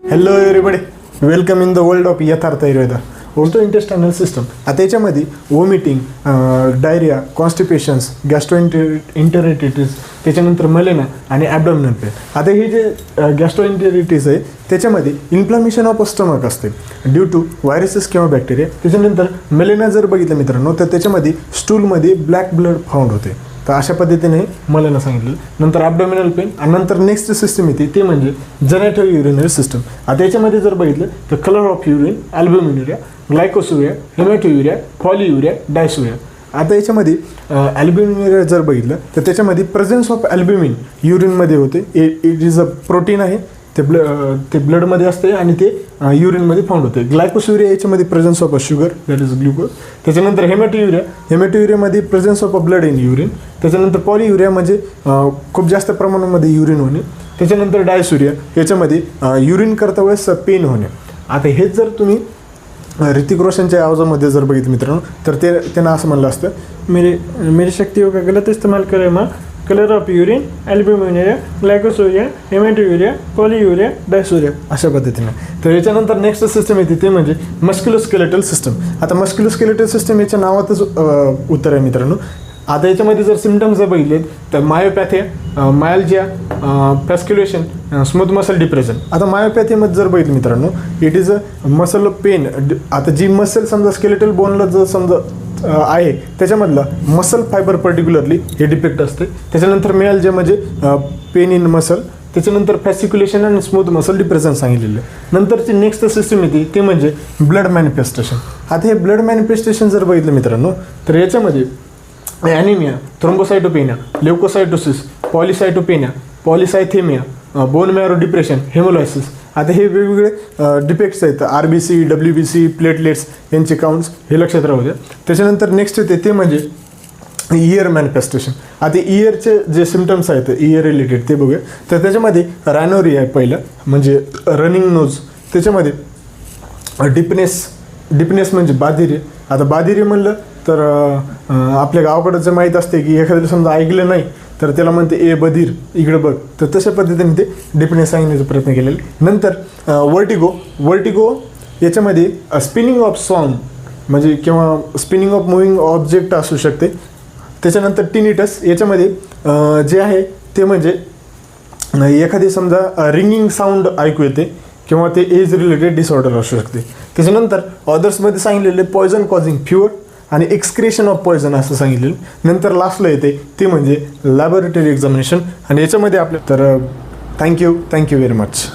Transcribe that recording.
Hello everybody, welcome in the world of यथार्थ Ayurveda. Also इंटेस्टायनल system. आता याच्यामध्ये वॉमिटिंग, डायरिया, कॉन्स्टिपेशन्स, गॅस्ट्रोइंटेरिटिस, त्याच्यानंतर मलेना आणि ॲबडॉमिनल पेन. आता हे जे गॅस्ट्रोइंटेरिटिस आहे त्याच्यामध्ये इन्फ्लामेशन ऑफ स्टमक असते ड्यू टू व्हायरसेस किंवा बॅक्टेरिया. त्याच्यानंतर मलेना जर बघितलं मित्रांनो तर त्याच्यामध्ये स्टूलमध्ये ब्लॅक ब्लड फाउंड होते. तर अशा पद्धतीने मलेना सांगितलं. नंतर ॲबडॉमिनल पेन आणि नंतर नेक्स्ट सिस्टम येते ते म्हणजे जेनेटो युरिनरी सिस्टम. आता याच्यामध्ये जर बघितलं तर कलर ऑफ युरिन, अल्ब्युमिनुरिया, ग्लायकोसुरिया, हेमॅटोयुरिया, पॉलियुरिया, डायसुरिया. आता याच्यामध्ये अल्ब्युमिनुरिया जर बघितलं तर त्याच्यामध्ये प्रेझेन्स ऑफ अल्ब्युमिन युरिनमध्ये होते. इट इज अ प्रोटीन आहे, ते ब्लडमध्ये असते आणि ते युरिनमध्ये फाउंड होते. ग्लायकोसुरिया याच्यामध्ये presence of a sugar, that is glucose. त्याच्यानंतर हेमॅटोयुरियामध्ये presence of a blood in urine. त्याच्यानंतर पॉलियुरिया म्हणजे खूप जास्त प्रमाणामध्ये युरिन होणे. त्याच्यानंतर डायसुरिया याच्यामध्ये युरिन करता वेळेस पेन होणे. आता हेच जर तुम्ही ऋतिक रोशनच्या आवाजामध्ये जर बघितलं मित्रांनो तर त्यांना असं म्हणलं असतं, मेरी शक्तियों का गलत इस्तेमाल करे माँ, कलर ऑफ युरिन, अल्ब्युमिनुरिया, ग्लायकोसुरिया, हेमॅटोयुरिया, पॉलियुरिया, डायसुरिया, अशा पद्धतीने. तर याच्यानंतर नेक्स्ट सिस्टम येते ते म्हणजे मस्क्युलोस्केलेटल सिस्टम. आता मस्क्युलोस्केलेटल सिस्टम याच्या नावातच उत्तर आहे मित्रांनो. आता याच्यामध्ये जर सिम्टम्स जर बघितले तर मायोपॅथिया, मायल्जिया, फॅस्क्युलेशन, स्मूथ मसल डिप्रेशन. आता मायोपॅथीमध्ये जर बघितलं मित्रांनो, it is a muscle pain. आता जी मसल समजा स्केलेटल बोनला जर समजा आहे त्याच्यामधलं मसल फायबर पर्टिक्युलरली हे डिफेक्ट असते. त्याच्यानंतर मायल्जिया म्हणजे पेन इन मसल. त्याच्यानंतर फॅसिक्युलेशन आणि स्मूथ मसल डिप्रेशन सांगितलेलं. नंतरची नेक्स्ट सिस्टम येते ते म्हणजे ब्लड मॅनिफेस्टेशन. आता हे ब्लड मॅनिफेस्टेशन जर बघितलं मित्रांनो तर याच्यामध्ये anaemia, thrombocytopenia, leucocytosis, polycytopenia, polycythaemia, bone marrow depression, haemolysis. आता हे वेगवेगळे डिफेक्ट्स आहेत. RBC, WBC, प्लेटलेट्स यांचे काउंट्स हे लक्षात राहू द्या. त्याच्यानंतर नेक्स्ट येते ते म्हणजे इयर मॅनिफेस्टेशन. आता इयरचे जे सिम्टम्स आहेत इयर रिलेटेड ते बघूया. तर त्याच्यामध्ये रॅनोरिया आहे पहिलं म्हणजे रनिंग नोज. त्याच्यामध्ये डिपनेस म्हणजे बाधिरे. आता बाधिरे म्हणलं तर आपल्या गावाकडं जे माहीत असते की एखाद्याला समजा ऐकलं नाही तर त्याला म्हणते ए बधीर इकडे बघ. तर तशा पद्धतीने ते डिफनेस सांगण्याचा प्रयत्न केलेला. नंतर वर्टिगो याच्यामध्ये स्पिनिंग ऑफ सॉंग म्हणजे किंवा स्पिनिंग ऑफ मुव्हिंग ऑब्जेक्ट असू शकते. त्याच्यानंतर टिनिटस याच्यामध्ये जे आहे ते म्हणजे एखादी समजा रिंगिंग साऊंड ऐकू येते किंवा ते एज रिलेटेड डिसऑर्डर असू शकते. त्याच्यानंतर ऑदर्समध्ये सांगितलेले पॉयझन कॉझिंग फ्युअर आणि एक्सक्रेशन ऑफ पॉयझन असं सांगितलेलं. नंतर लास्टला येते ते म्हणजे लॅबोरेटरी एक्झामिनेशन आणि याच्यामध्ये आपलं तर थँक्यू व्हेरी मच.